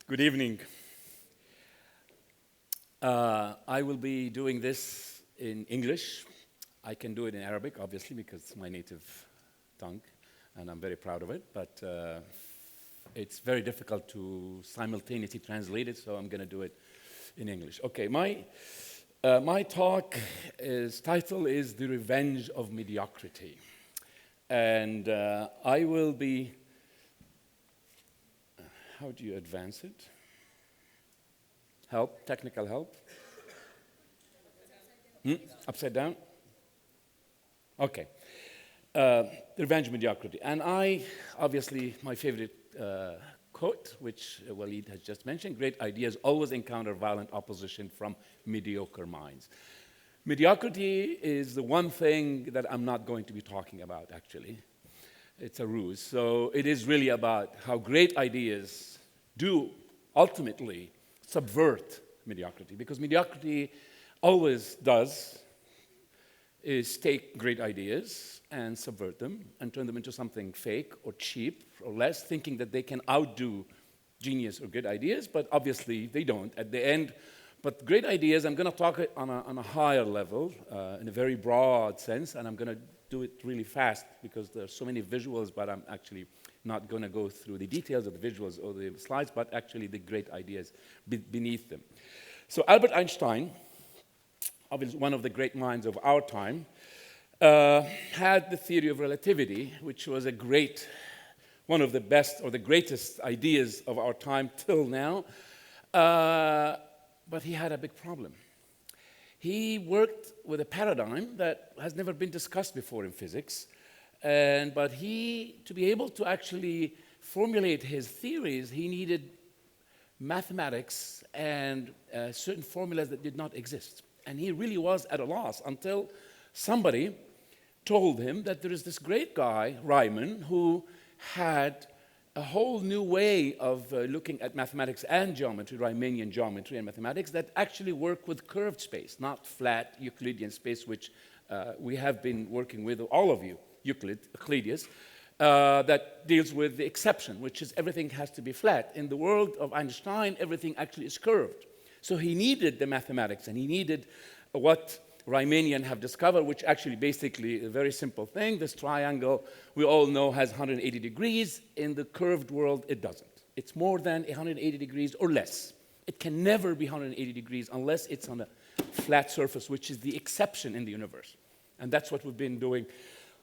Good evening. I will be doing this in English. I can do it in Arabic, obviously, because it's my native tongue, and I'm very proud of it, but it's very difficult to simultaneously translate it, so I'm going to do it in English. Okay, my talk title is The Revenge of Mediocrity. And I will be, how do you advance it? Help, technical help? Upside down? Okay. The Revenge of Mediocrity. And obviously, my favorite quote, which Walid has just mentioned, great ideas always encounter violent opposition from mediocre minds. Mediocrity is the one thing that I'm not going to be talking about, actually. It's a ruse. So it is really about how great ideas do ultimately subvert mediocrity, because mediocrity always does is take great ideas and subvert them and turn them into something fake or cheap or less, thinking that they can outdo genius or good ideas, but obviously they don't at the end. But great ideas, I'm going to talk on a higher level, in a very broad sense, and I'm going to do it really fast because there are so many visuals, but I'm actually not going to go through the details of the visuals or the slides, but actually the great ideas beneath them. So Albert Einstein, obviously one of the great minds of our time, had the theory of relativity, which was one of the best or the greatest ideas of our time till now. But he had a big problem. He worked with a paradigm that has never been discussed before in physics. But to be able to actually formulate his theories, he needed mathematics and certain formulas that did not exist. And he really was at a loss until somebody told him that there is this great guy, Riemann, who had a whole new way of looking at mathematics and geometry, Riemannian geometry and mathematics, that actually work with curved space, not flat Euclidean space, which we have been working with, all of you, Euclideus, that deals with the exception, which is everything has to be flat. In the world of Einstein, everything actually is curved. So he needed the mathematics, and he needed what Riemannian have discovered, which actually basically a very simple thing. This triangle, we all know, has 180 degrees. In the curved world, it doesn't. It's more than 180 degrees or less. It can never be 180 degrees unless it's on a flat surface, which is the exception in the universe. And that's what we've been doing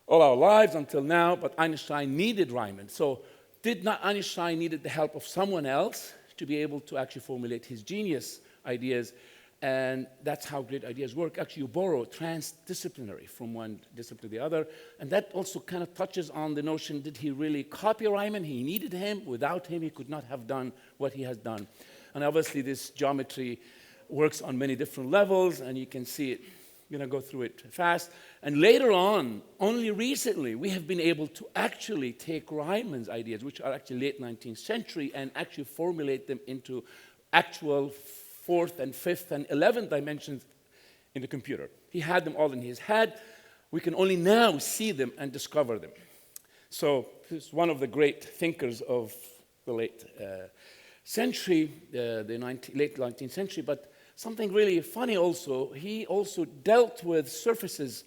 all our lives until now, but Einstein needed Riemann. So did not Einstein needed the help of someone else to be able to actually formulate his genius ideas? And that's how great ideas work. Actually, you borrow transdisciplinary from one discipline to the other. And that also kind of touches on the notion, did he really copy Riemann? He needed him. Without him, he could not have done what he has done. And obviously, this geometry works on many different levels, and you can see it. I'm going to go through it fast. And later on, only recently, we have been able to actually take Riemann's ideas, which are actually late 19th century, and actually formulate them into actual fourth and fifth and 11th dimensions in the computer. He had them all in his head. We can only now see them and discover them. So he's one of the great thinkers of the late century, late 19th century. But something really funny also, he also dealt with surfaces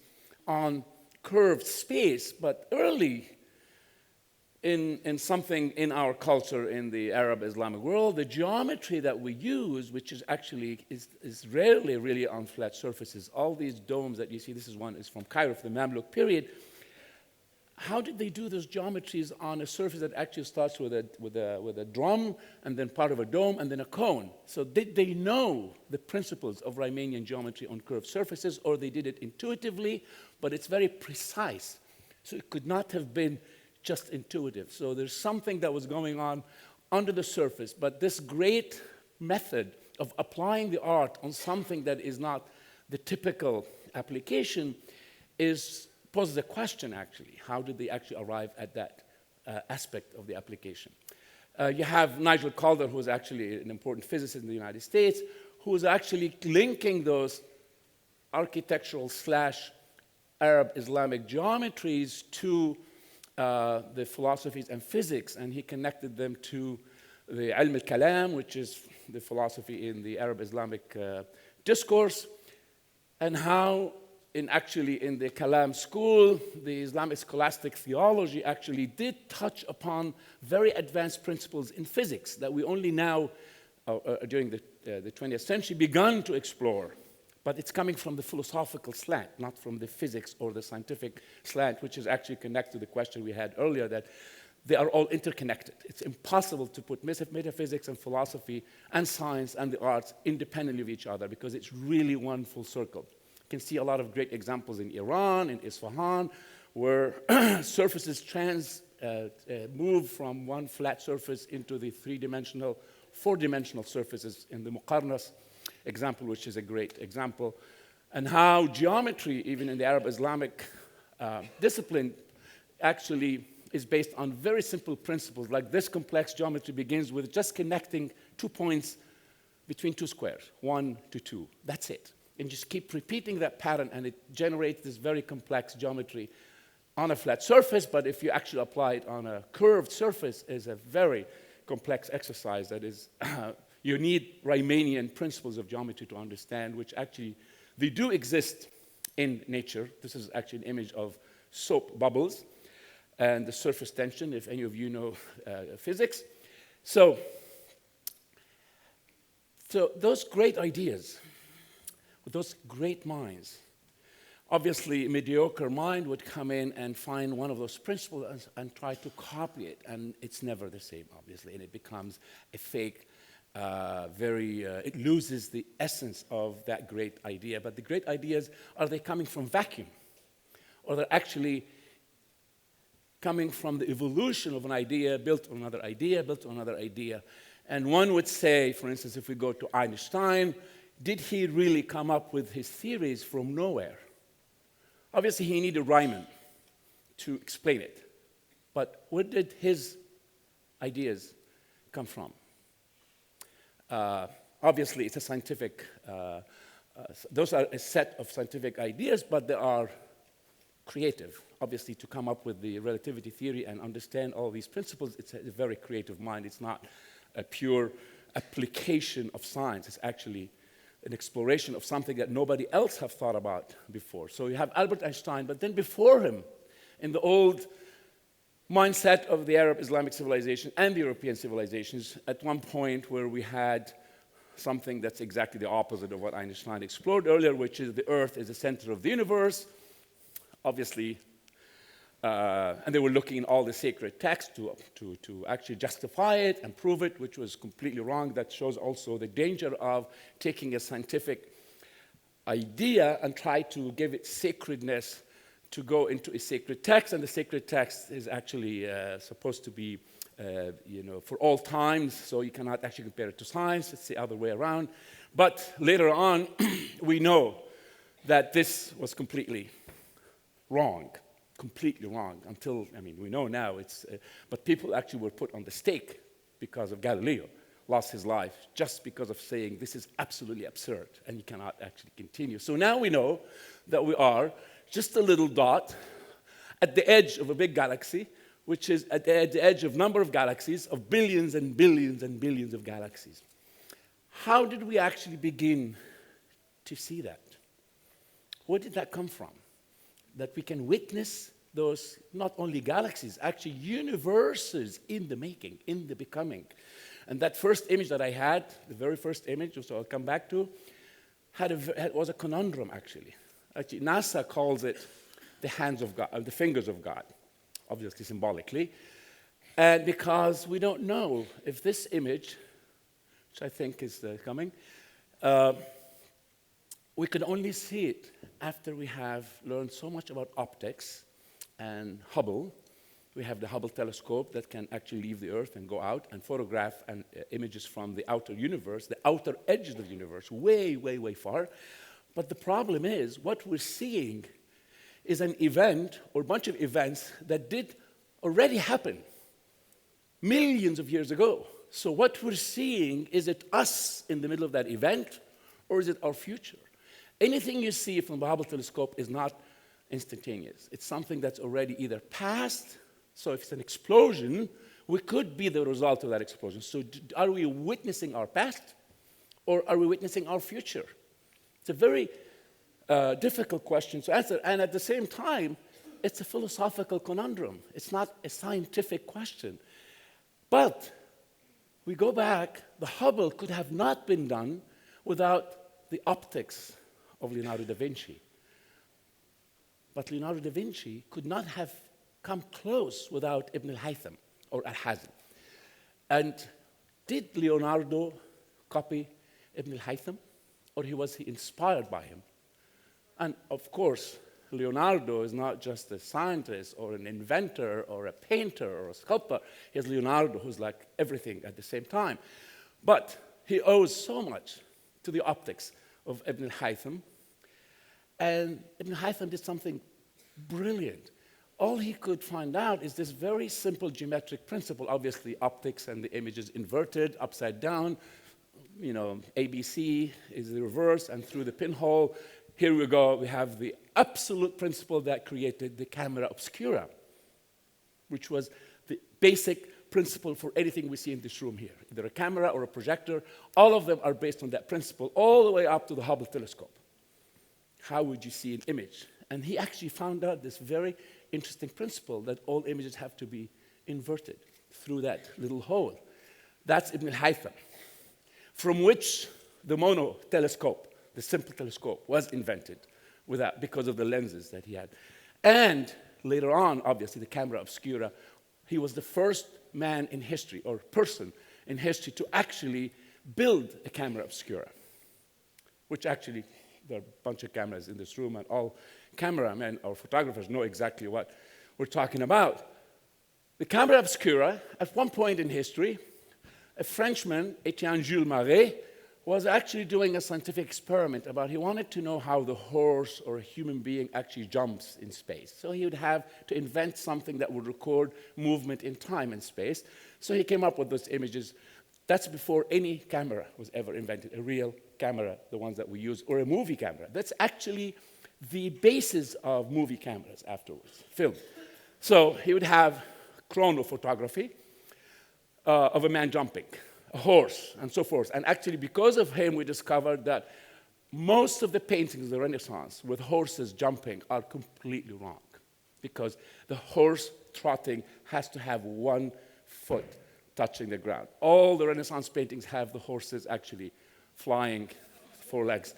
on curved space, but early in something in our culture in the Arab Islamic world, the geometry that we use, which is actually is rarely really on flat surfaces. All these domes that you see, this one is from Cairo, from the Mamluk period. How did they do those geometries on a surface that actually starts with a drum, and then part of a dome, and then a cone? So did they know the principles of Riemannian geometry on curved surfaces, or they did it intuitively, but it's very precise. So it could not have been just intuitive. So there's something that was going on under the surface, but this great method of applying the art on something that is not the typical application poses a question, actually. How did they actually arrive at that aspect of the application? You have Nigel Calder, who is actually an important physicist in the United States, who is actually linking those architectural / Arab Islamic geometries to the philosophies and physics, and he connected them to the ilm al-kalam, which is the philosophy in the Arab-Islamic discourse, and how in the Kalam school, the Islamic scholastic theology actually did touch upon very advanced principles in physics that we only now, during the 20th century, begun to explore. But it's coming from the philosophical slant, not from the physics or the scientific slant, which is actually connected to the question we had earlier that they are all interconnected. It's impossible to put metaphysics and philosophy and science and the arts independently of each other because it's really one full circle. You can see a lot of great examples in Iran, in Isfahan, where surfaces move from one flat surface into the three-dimensional, four-dimensional surfaces in the Muqarnas example, which is a great example, and how geometry, even in the Arab-Islamic discipline, actually is based on very simple principles, like this complex geometry begins with just connecting 2 points between 2 squares, 1 to 2. That's it. And just keep repeating that pattern, and it generates this very complex geometry on a flat surface, but if you actually apply it on a curved surface, is a very complex exercise that is, you need Riemannian principles of geometry to understand, which actually, they do exist in nature. This is actually an image of soap bubbles and the surface tension, if any of you know physics. So those great ideas, with those great minds, obviously a mediocre mind would come in and find one of those principles and try to copy it, and it's never the same, obviously, and it becomes a fake, it loses the essence of that great idea. But the great ideas, are they coming from vacuum? Or they're actually coming from the evolution of an idea, built on another idea, built on another idea. And one would say, for instance, if we go to Einstein, did he really come up with his theories from nowhere? Obviously, he needed Riemann to explain it. But where did his ideas come from? Obviously, it's a scientific, those are a set of scientific ideas, but they are creative. Obviously, to come up with the relativity theory and understand all these principles, it's a very creative mind. It's not a pure application of science. It's actually an exploration of something that nobody else have thought about before. So you have Albert Einstein, but then before him, in the old mindset of the Arab Islamic civilization and the European civilizations, at one point where we had something that's exactly the opposite of what Einstein explored earlier, which is the Earth is the center of the universe. Obviously, and they were looking in all the sacred texts to actually justify it and prove it, which was completely wrong. That shows also the danger of taking a scientific idea and try to give it sacredness to go into a sacred text, and the sacred text is actually supposed to be, for all times, so you cannot actually compare it to science. It's the other way around. But later on, we know that this was completely wrong. Completely wrong, until, we know now but people actually were put on the stake because of Galileo, lost his life just because of saying this is absolutely absurd and you cannot actually continue. So now we know that we are just a little dot at the edge of a big galaxy, which is at the edge of number of galaxies, of billions and billions and billions of galaxies. How did we actually begin to see that? Where did that come from? That we can witness those, not only galaxies, actually universes in the making, in the becoming. And that first image that I had, the very first image, so I'll come back to, was a conundrum, actually. Actually, NASA calls it the hands of God, the fingers of God, obviously symbolically. And because we don't know if this image, which I think is coming, we can only see it after we have learned so much about optics and Hubble. We have the Hubble telescope that can actually leave the Earth and go out and photograph images from the outer universe, the outer edges of the universe, way, way, way far. But the problem is, what we're seeing is an event or a bunch of events that did already happen millions of years ago. So what we're seeing, is it us in the middle of that event, or is it our future? Anything you see from the Hubble telescope is not instantaneous. It's something that's already either past So if it's an explosion, we could be the result of that explosion. So are we witnessing our past, or are we witnessing our future? It's a very difficult question to answer, and at the same time, it's a philosophical conundrum. It's not a scientific question. But we go back, the Hubble could have not been done without the optics of Leonardo da Vinci. But Leonardo da Vinci could not have come close without Ibn al-Haytham or al-Hazm. And did Leonardo copy Ibn al-Haytham, or was he inspired by him? And of course, Leonardo is not just a scientist or an inventor or a painter or a sculptor. He's Leonardo, who's like everything at the same time. But he owes so much to the optics of Ibn al-Haytham. And Ibn al-Haytham did something brilliant. All he could find out is this very simple geometric principle. Obviously, optics and the image is inverted, upside down. You know, ABC is the reverse, and through the pinhole. Here we go, we have the absolute principle that created the camera obscura, which was the basic principle for anything we see in this room here. Either a camera or a projector, all of them are based on that principle, all the way up to the Hubble telescope. How would you see an image? And he actually found out this very interesting principle that all images have to be inverted through that little hole. That's Ibn al-Haytham, from which the mono telescope, the simple telescope, was invented because of the lenses that he had. And later on, obviously, the camera obscura, he was the first man in history, or person in history, to actually build a camera obscura, which actually, there are a bunch of cameras in this room, and all cameramen or photographers know exactly what we're talking about. The camera obscura, at one point in history, a Frenchman, Etienne Jules Marais, was actually doing a scientific experiment about he wanted to know how the horse or a human being actually jumps in space. So he would have to invent something that would record movement in time and space. So he came up with those images. That's before any camera was ever invented, a real camera, the ones that we use, or a movie camera. That's actually the basis of movie cameras afterwards, film. So he would have chronophotography of a man jumping, a horse, and so forth. And actually, because of him, we discovered that most of the paintings of the Renaissance with horses jumping are completely wrong, because the horse trotting has to have one foot touching the ground. All the Renaissance paintings have the horses actually flying four legs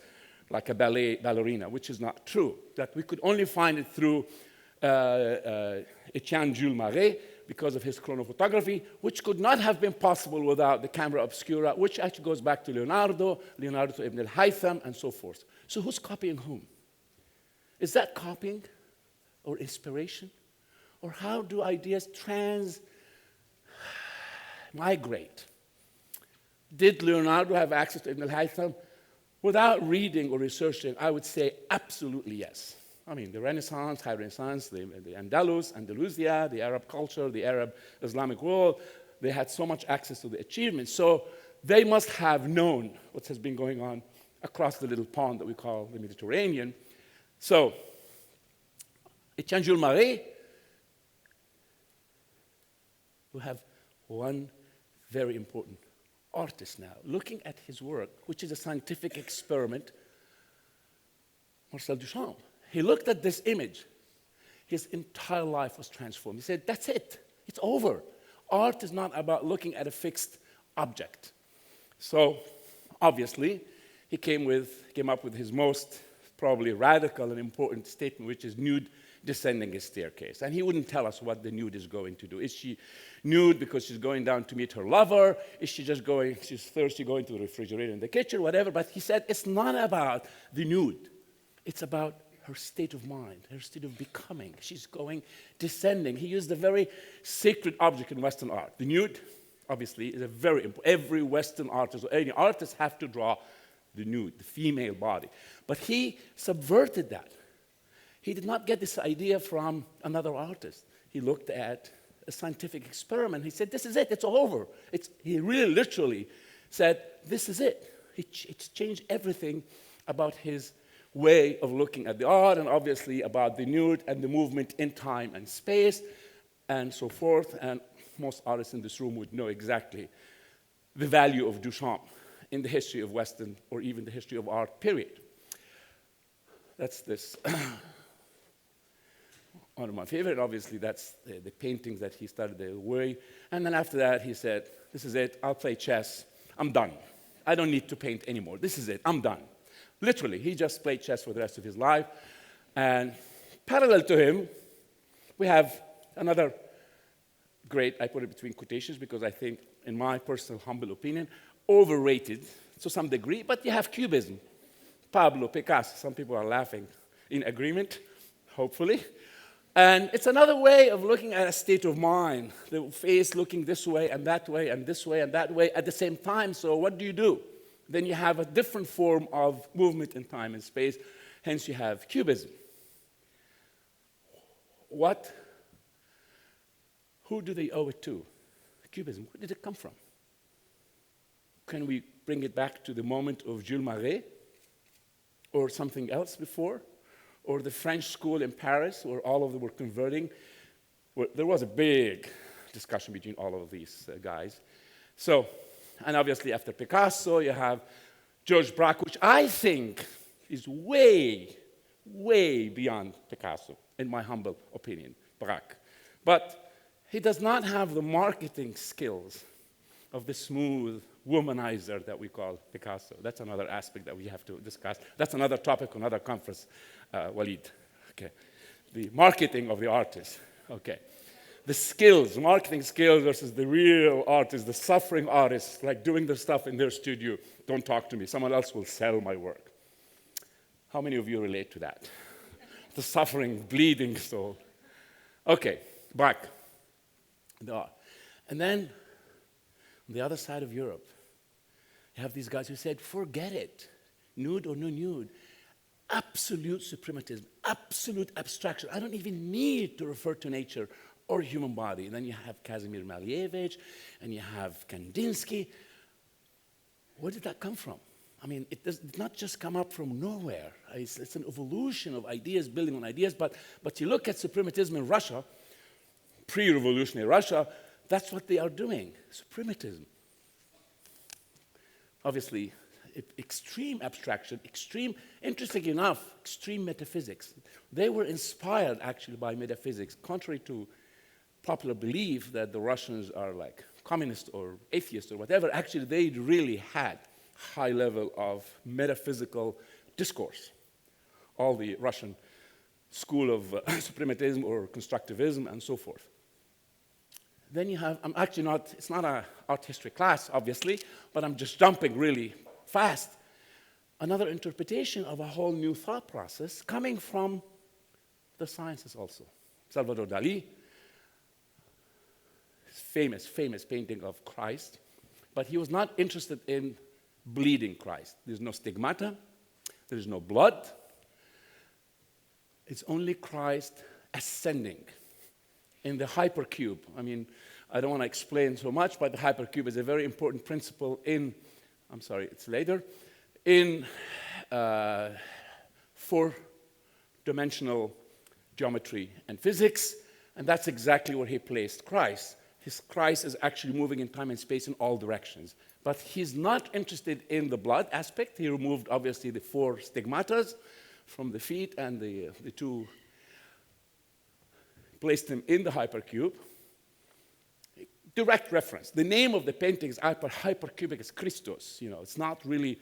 like a ballerina, which is not true. That we could only find it through Etienne Jules Marais, because of his chronophotography, which could not have been possible without the camera obscura, which actually goes back to Leonardo to Ibn al-Haytham, and so forth. So who's copying whom? Is that copying or inspiration? Or how do ideas migrate? Did Leonardo have access to Ibn al-Haytham? Without reading or researching, I would say absolutely yes. I mean, the Renaissance, High Renaissance, the Andalusia, the Arab culture, the Arab Islamic world, they had so much access to the achievements. So they must have known what has been going on across the little pond that we call the Mediterranean. So Etienne Jules Marais, we have one very important artist now, looking at his work, which is a scientific experiment, Marcel Duchamp. He looked at this image. His entire life was transformed. He said, that's it. It's over. Art is not about looking at a fixed object. So, obviously, he came up with his most probably radical and important statement, which is nude descending a staircase. And he wouldn't tell us what the nude is going to do. Is she nude because she's going down to meet her lover? Is she just she's thirsty, going to the refrigerator in the kitchen, whatever? But he said, it's not about the nude. It's about her state of mind, her state of becoming. She's descending. He used a very sacred object in Western art. The nude, obviously, is a very important. Every Western artist or any artist have to draw the nude, the female body. But he subverted that. He did not get this idea from another artist. He looked at a scientific experiment. He said, this is it. It's over. He really literally said, this is it. It's changed everything about his way of looking at the art, and obviously about the nude and the movement in time and space. and so forth. And most artists in this room would know exactly the value of Duchamp in the history of Western or even the history of art, period. That's this. One of my favorite, obviously, that's the paintings that he started the way. And then after that, he said, this is it, I'll play chess, I'm done. I don't need to paint anymore. This is it, I'm done. Literally, he just played chess for the rest of his life. And parallel to him, we have another great, I put it between quotations because I think, in my personal humble opinion, overrated to some degree, but you have Cubism. Pablo Picasso, some people are laughing, in agreement, hopefully. And it's another way of looking at a state of mind, the face looking this way and that way and this way and that way at the same time. So what do? Then you have a different form of movement in time and space, hence you have Cubism. Who do they owe it to? Cubism, where did it come from? Can we bring it back to the moment of Jules Marais or something else before? Or the French school in Paris, where all of them were converting. There was a big discussion between all of these guys. So, and obviously after Picasso, you have George Braque, which I think is way, way beyond Picasso, in my humble opinion, Braque. But he does not have the marketing skills of the smooth womanizer that we call Picasso. That's another aspect that we have to discuss. That's another topic, another conference, Walid. Okay. The marketing of the artist. Okay. The skills, marketing skills versus the real artist, the suffering artists, like doing their stuff in their studio. Don't talk to me. Someone else will sell my work. How many of you relate to that? The suffering, bleeding soul. Okay, back. And then, on the other side of Europe, you have these guys who said, forget it, nude or no nude, absolute suprematism, absolute abstraction. I don't even need to refer to nature or human body. And then you have Kazimir Malevich, and you have Kandinsky. Where did that come from? I mean, it does not just come up from nowhere. It's an evolution of ideas, building on ideas. But you look at suprematism in Russia, pre-revolutionary Russia, that's what they are doing, suprematism. Obviously, extreme abstraction, extreme, interesting enough, extreme metaphysics. They were inspired, actually, by metaphysics, contrary to popular belief that the Russians are like communist or atheist or whatever. Actually, they really had high level of metaphysical discourse. All the Russian school of suprematism or constructivism and so forth. Then you have, I'm actually not, it's not an art history class, obviously, but I'm just jumping really fast. Another interpretation of a whole new thought process coming from the sciences also. Salvador Dali, his famous painting of Christ, but he was not interested in bleeding Christ. There's no stigmata, there's no blood. It's only Christ ascending in the hypercube. I mean, I don't want to explain so much, but the hypercube is a very important principle in, I'm sorry, it's later, in four-dimensional geometry and physics, and that's exactly where he placed Christ. His Christ is actually moving in time and space in all directions. But he's not interested in the blood aspect. He removed, obviously, the four stigmatas from the feet and the two, placed him in the hypercube. Direct reference. The name of the painting is hypercubic, is Christos. You know, it's not really,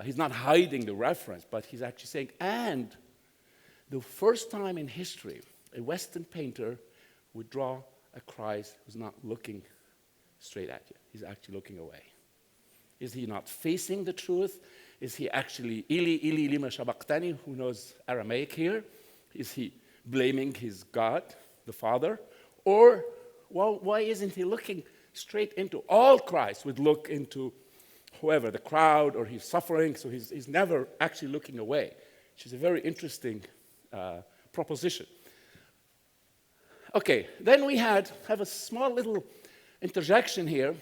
he's not hiding the reference, but he's actually saying, and the first time in history, a Western painter would draw a Christ who's not looking straight at you. He's actually looking away. Is he not facing the truth? Is he actually, Ili lima shabaqtani, who knows Aramaic here? Is he blaming his God, the Father? Or why isn't he looking straight into all Christ would look into whoever, the crowd, or he's suffering, so he's never actually looking away, which is a very interesting proposition. Okay, then we have a small little interjection here.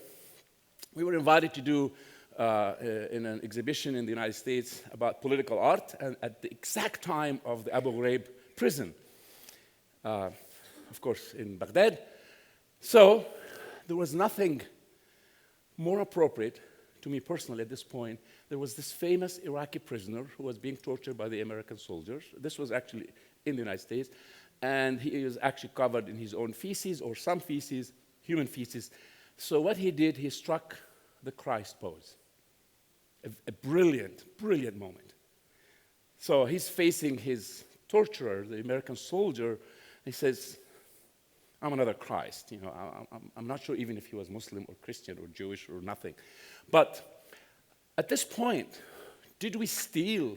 We were invited to do in an exhibition in the United States about political art, and at the exact time of the Abu Ghraib prison, of course, in Baghdad. So there was nothing more appropriate to me personally at this point. There was this famous Iraqi prisoner who was being tortured by the American soldiers. This was actually in the United States, and he was actually covered in his own feces or some feces, human feces. So what he did, he struck the Christ pose. A brilliant, brilliant moment. So he's facing his torturer, the American soldier. He says, I'm another Christ. You know, I'm not sure even if he was Muslim or Christian or Jewish or nothing. But at this point, did we steal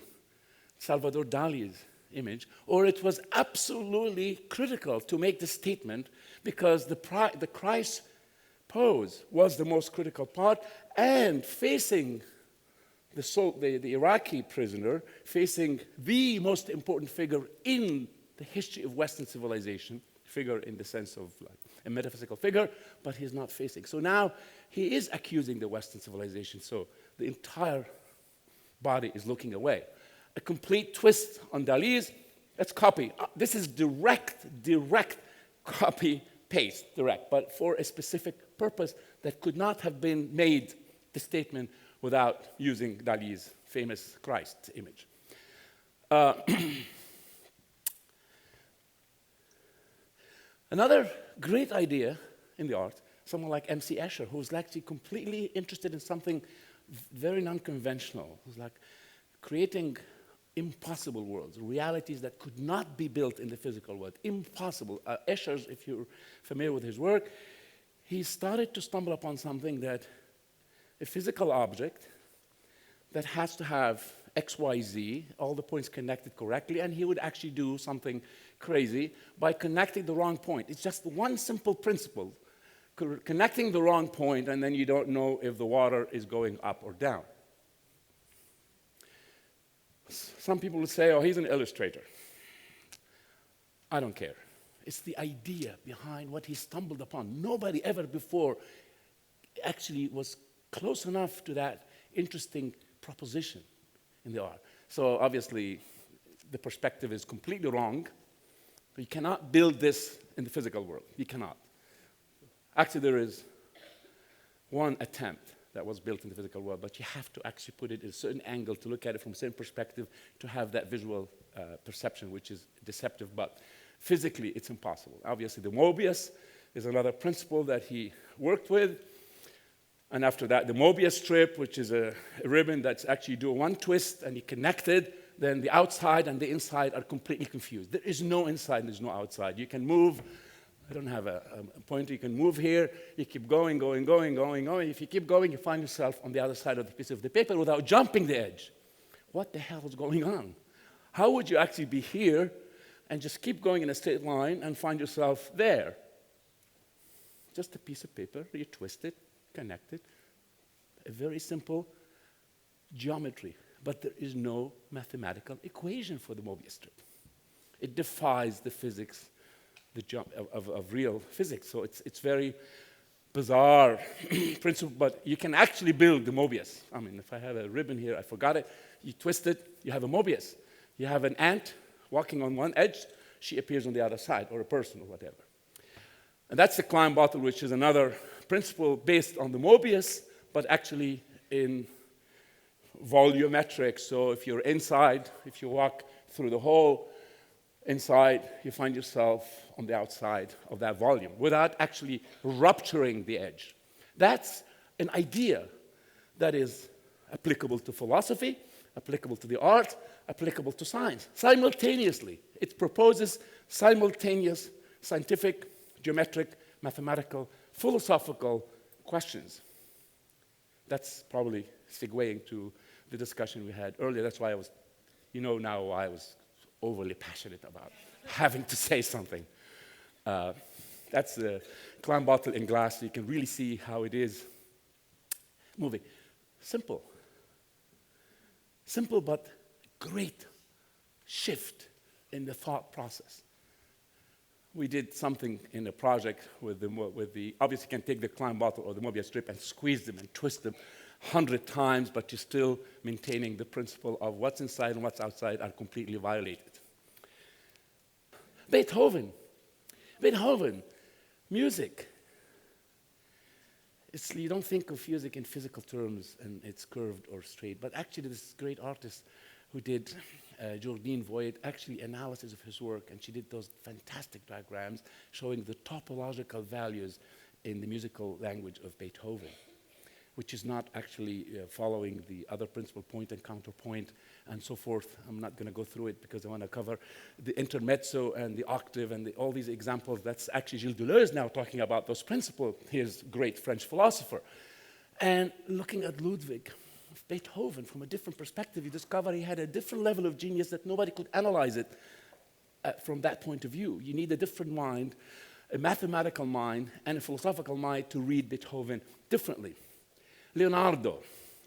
Salvador Dali's image, or it was absolutely critical to make this statement because the Christ pose was the most critical part, and facing the Iraqi prisoner, facing the most important figure in the history of Western civilization, figure in the sense of like a metaphysical figure, but he's not facing. So now he is accusing the Western civilization, so the entire body is looking away. A complete twist on Dali's, let's copy. This is direct copy, paste, direct, but for a specific purpose that could not have been made, the statement, without using Dali's famous Christ image. Another great idea in the art, someone like M.C. Escher, who's actually completely interested in something very non-conventional, who's like creating impossible worlds, realities that could not be built in the physical world, impossible. Escher, if you're familiar with his work, he started to stumble upon something that a physical object that has to have X, Y, Z, all the points connected correctly, and he would actually do something crazy by connecting the wrong point. It's just one simple principle, connecting the wrong point, and then you don't know if the water is going up or down. Some people would say, oh, he's an illustrator. I don't care. It's the idea behind what he stumbled upon. Nobody ever before actually was close enough to that interesting proposition in the art. So obviously, the perspective is completely wrong. You cannot build this in the physical world. You cannot. Actually, there is one attempt that was built in the physical world, but you have to actually put it at a certain angle to look at it from a certain perspective to have that visual perception, which is deceptive, but physically it's impossible. Obviously, the Mobius is another principle that he worked with. And after that, the Mobius strip, which is a ribbon that's actually doing one twist and you connect it, then the outside and the inside are completely confused. There is no inside, there's no outside. You can move, I don't have a pointer, you can move here, you keep going. If you keep going, you find yourself on the other side of the piece of the paper without jumping the edge. What the hell is going on? How would you actually be here and just keep going in a straight line and find yourself there? Just a piece of paper, you twist it, connect it. A very simple geometry, but there is no mathematical equation for the Mobius strip. It defies the physics, of real physics. So it's very bizarre principle, but you can actually build the Mobius. I mean, if I have a ribbon here, I forgot it, you twist it, you have a Mobius. You have an ant walking on one edge, she appears on the other side, or a person, or whatever. And that's the Klein bottle, which is another principle based on the Mobius, but actually in volumetric. So if you're inside, if you walk through the hole inside, you find yourself on the outside of that volume without actually rupturing the edge. That's an idea that is applicable to philosophy, applicable to the art, applicable to science. Simultaneously, it proposes simultaneous scientific, geometric, mathematical, philosophical questions. That's probably segueing to the discussion we had earlier. That's why now why I was overly passionate about having to say something. That's the Klein bottle in glass. So you can really see how it is moving. Simple, but great shift in the thought process. We did something in a project with the obviously you can take the Klein bottle or the Mobius strip and squeeze them and twist them 100 times, but you're still maintaining the principle of what's inside and what's outside are completely violated. Beethoven, music. you don't think of physics in physical terms and it's curved or straight, but actually this great artist who did Jordine Voigt, actually analysis of his work, and she did those fantastic diagrams showing the topological values in the musical language of Beethoven, which is not actually following the other principal point and counterpoint and so forth. I'm not going to go through it because I want to cover the intermezzo and the octave and all these examples. That's actually Gilles Deleuze now talking about those principles, his great French philosopher. And looking at Ludwig, Beethoven, from a different perspective, you discover he had a different level of genius that nobody could analyze it from that point of view. You need a different mind, a mathematical mind, and a philosophical mind to read Beethoven differently. Leonardo,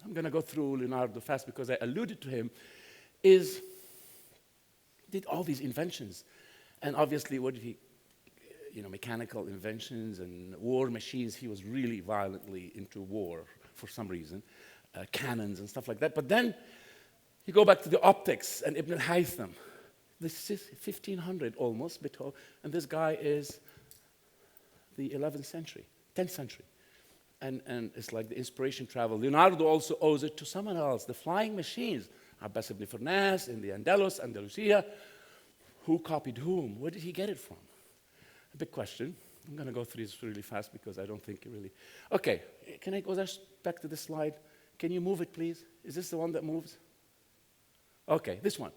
I'm going to go through Leonardo fast because I alluded to him, did all these inventions. And obviously, what did he, mechanical inventions and war machines. He was really violently into war for some reason. Cannons and stuff like that. But then you go back to the optics and Ibn al-Haytham. This is 1500 almost, and this guy is the 11th century, 10th century. And it's like the inspiration travel. Leonardo also owes it to someone else, the flying machines. Abbas ibn Firnas in the Andalusia. Who copied whom? Where did he get it from? A big question. I'm going to go through this really fast because I don't think it really... Okay, can I go back to this slide? Can you move it, please? Is this the one that moves? Okay, this one.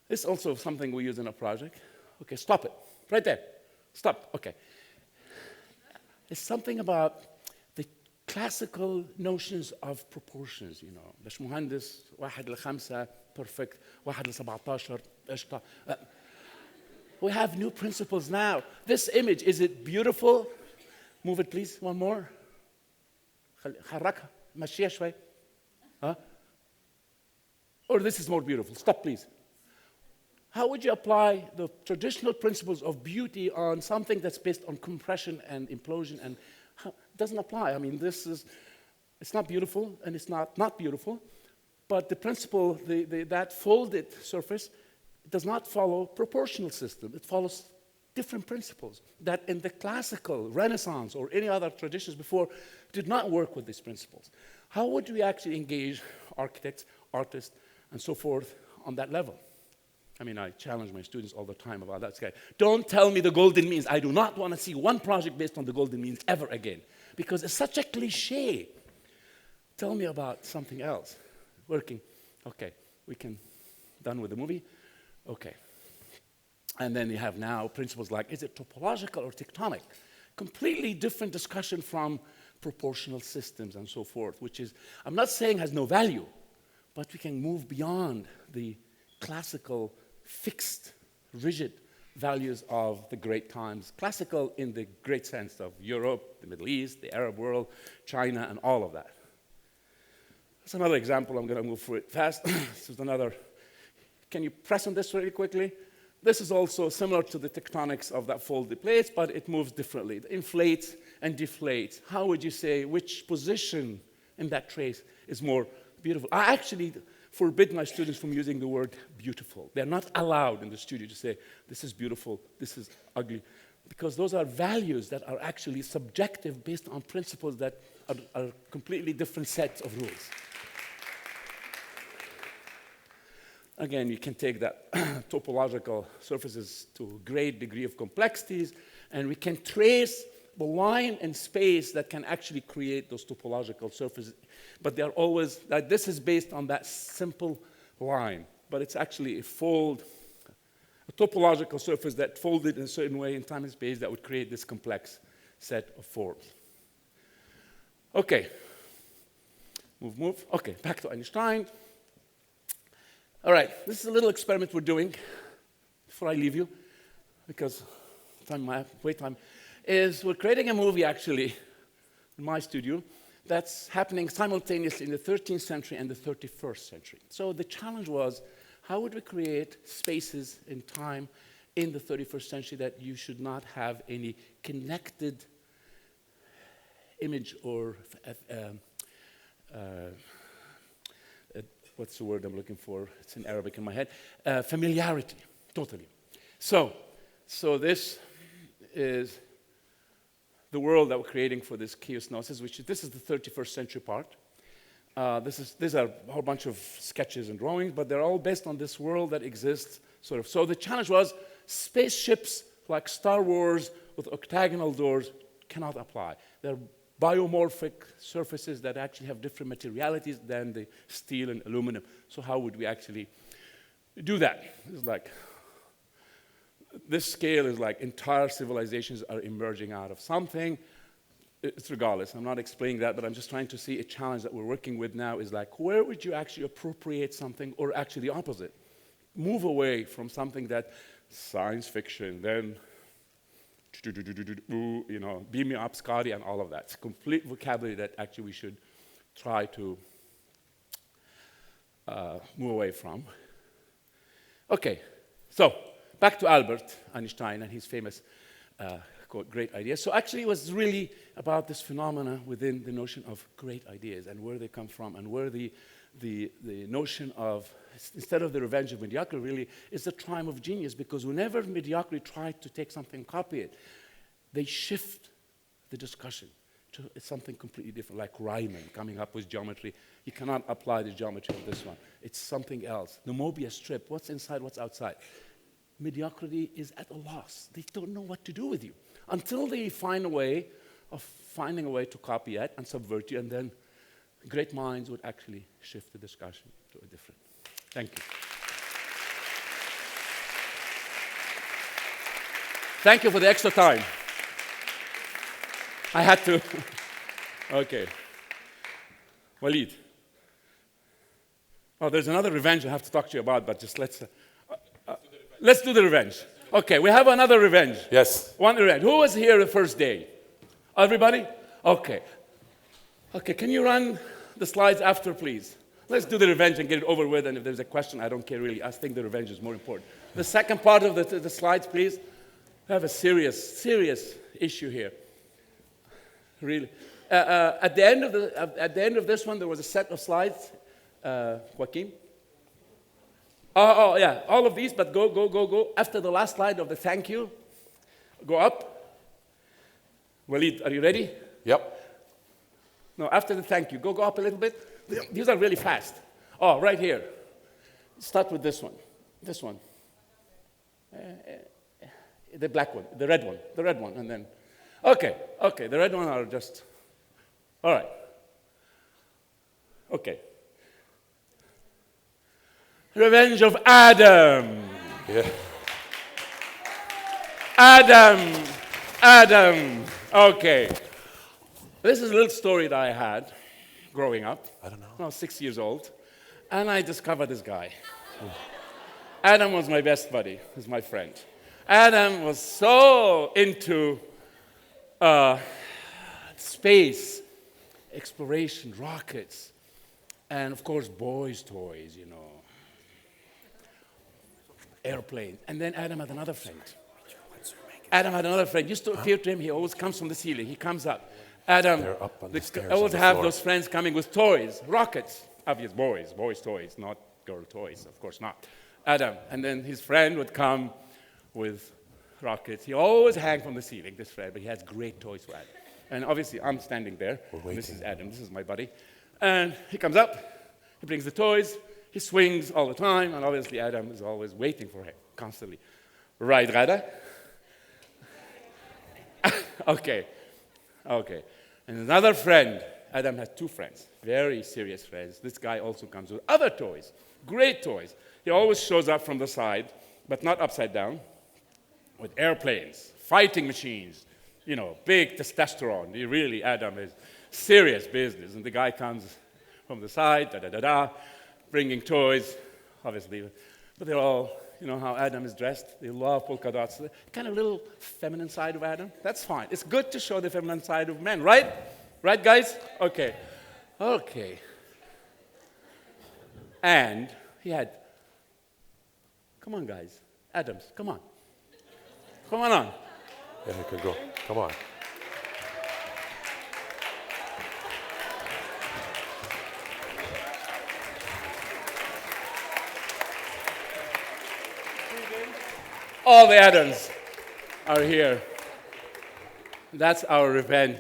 This is also something we use in a project. Okay, stop it. Right there. Stop. Okay. It's something about the classical notions of proportions, باش مهندس 1:5 perfect 1:17 قشطة. We have new principles now. This image, is it beautiful? Move it, please. One more. حركها. مشيها شوي. Huh? Or this is more beautiful. Stop, please. How would you apply the traditional principles of beauty on something that's based on compression and implosion? And it doesn't apply. I mean, it's not beautiful, and it's not beautiful. But the principle, that folded surface, does not follow proportional system. It follows different principles that in the classical Renaissance or any other traditions before did not work with these principles. How would we actually engage architects, artists, and so forth on that level? I mean, I challenge my students all the time about that. Okay, don't tell me the golden means. I do not want to see one project based on the golden means ever again, because it's such a cliche. Tell me about something else. Working. Okay, done with the movie. Okay. And then you have now principles like, is it topological or tectonic? Completely different discussion from proportional systems and so forth, which is, I'm not saying has no value, but we can move beyond the classical, fixed, rigid values of the great times. Classical in the great sense of Europe, the Middle East, the Arab world, China, and all of that. That's another example. I'm going to move through it fast. This is another. Can you press on this really quickly? This is also similar to the tectonics of that folded plates, but it moves differently. It inflates and deflates. How would you say which position in that trace is more beautiful? I actually forbid my students from using the word beautiful. They're not allowed in the studio to say, this is beautiful, this is ugly, because those are values that are actually subjective based on principles that are completely different sets of rules. Again, you can take that topological surfaces to a great degree of complexities, and we can trace the line and space that can actually create those topological surfaces. But they're always, like this is based on that simple line, but it's actually a topological surface that folded in a certain way in time and space that would create this complex set of forms. Okay, move. Okay, back to Einstein. All right, this is a little experiment we're doing before I leave you, because wait time, is we're creating a movie actually in my studio that's happening simultaneously in the 13th century and the 31st century. So the challenge was, how would we create spaces in time in the 31st century that you should not have any connected image or what's the word I'm looking for? It's in Arabic in my head. Familiarity, totally. So this is the the world that we're creating for this chaosnosis, this is the 31st century part. These are a whole bunch of sketches and drawings, but they're all based on this world that exists, sort of. So the challenge was spaceships like Star Wars with octagonal doors cannot apply. They're biomorphic surfaces that actually have different materialities than the steel and aluminum. So how would we actually do that? It's like, this scale is like entire civilizations are emerging out of something. It's regardless, I'm not explaining that, but I'm just trying to see a challenge that we're working with now is like, where would you actually appropriate something, or actually the opposite? Move away from something that science fiction, then, you know, beam me up, Scotty, and all of that. It's complete vocabulary that actually we should try to move away from. Okay, so back to Albert Einstein and his famous quote, great ideas. So actually it was really about this phenomena within the notion of great ideas and where they come from and where the notion of, instead of the revenge of mediocrity, really is the triumph of genius, because whenever mediocrity tried to take something and copy it, they shift the discussion to something completely different, like Riemann coming up with geometry. You cannot apply the geometry of this one. It's something else. The Mobius strip, what's inside, what's outside. Mediocrity is at a loss. They don't know what to do with you until they find a way to copy it and subvert you, and then great minds would actually shift the discussion to a different. Thank you. Thank you for the extra time. I had to. Okay. Walid. Oh, there's another revenge I have to talk to you about, but just let's do the revenge. Okay, we have another revenge. Yes. One revenge. Who was here the first day? Everybody? Okay. Okay, can you run the slides after, please? Let's do the revenge and get it over with, and if there's a question, I don't care really. I think the revenge is more important. The second part of the slides, please. We have a serious issue here. Really. At the end of this one, there was a set of slides. Joaquin? Oh, yeah, all of these, but go. After the last slide of the thank you, go up. Walid, are you ready? Yep. No, after the thank you, go up a little bit. These are really fast. Oh, right here. Start with this one. This one. The black one, the red one, and then. Okay, the red one are just. All right. Okay. Revenge of Adam. Yeah. Adam. Okay. This is a little story that I had growing up. I don't know. I was 6 years old, and I discovered this guy. Adam was my best buddy. He's my friend. Adam was so into space, exploration, rockets, and of course, boys' toys, you know. Airplane. And then Adam had another friend. Used to appear to him, he always comes from the ceiling. He comes up. Adam always have those friends coming with toys, rockets. Obvious boys toys, not girl toys, of course not. Adam. And then his friend would come with rockets. He always hang from the ceiling, this friend, but he has great toys for Adam. And obviously, I'm standing there. This is Adam. This is my buddy. And he comes up. He brings the toys. He swings all the time, and obviously Adam is always waiting for him, constantly. Right, Rada? Okay. And another friend. Adam has two friends, very serious friends. This guy also comes with other toys, great toys. He always shows up from the side, but not upside down, with airplanes, fighting machines, you know, big testosterone. Adam is serious business. And the guy comes from the side, bringing toys, obviously. But they're all, you know how Adam is dressed. They love polka dots. Kind of little feminine side of Adam. That's fine. It's good to show the feminine side of men, right? Right, guys? Okay. And he had, come on, guys. Adams, come on. Come on. Yeah, you can go. Come on. All the Adams are here. That's our revenge.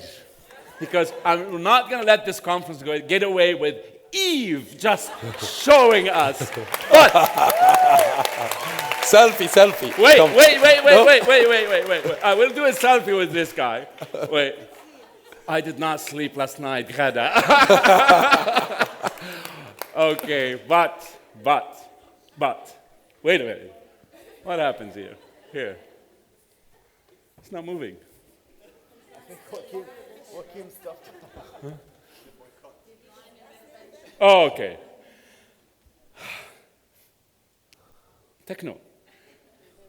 Because I'm not going to let this conference get away with Eve just showing us. But selfie. wait. Come. Wait. I will do a selfie with this guy. Wait. I did not sleep last night, Ghada. Okay, but, wait a minute. What happens here? Here. It's not moving. Joaquin stopped. Oh, okay. Techno.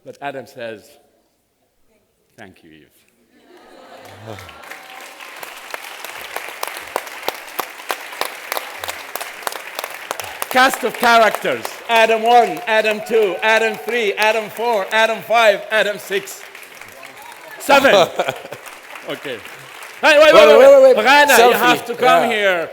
But Adam says, thank you, Eve. Cast of characters. Adam 1, Adam 2, Adam 3, Adam 4, Adam 5, Adam 6. 7. Okay. Hey, wait. Wait. Ghana, you Selfie. have to come Yeah. here.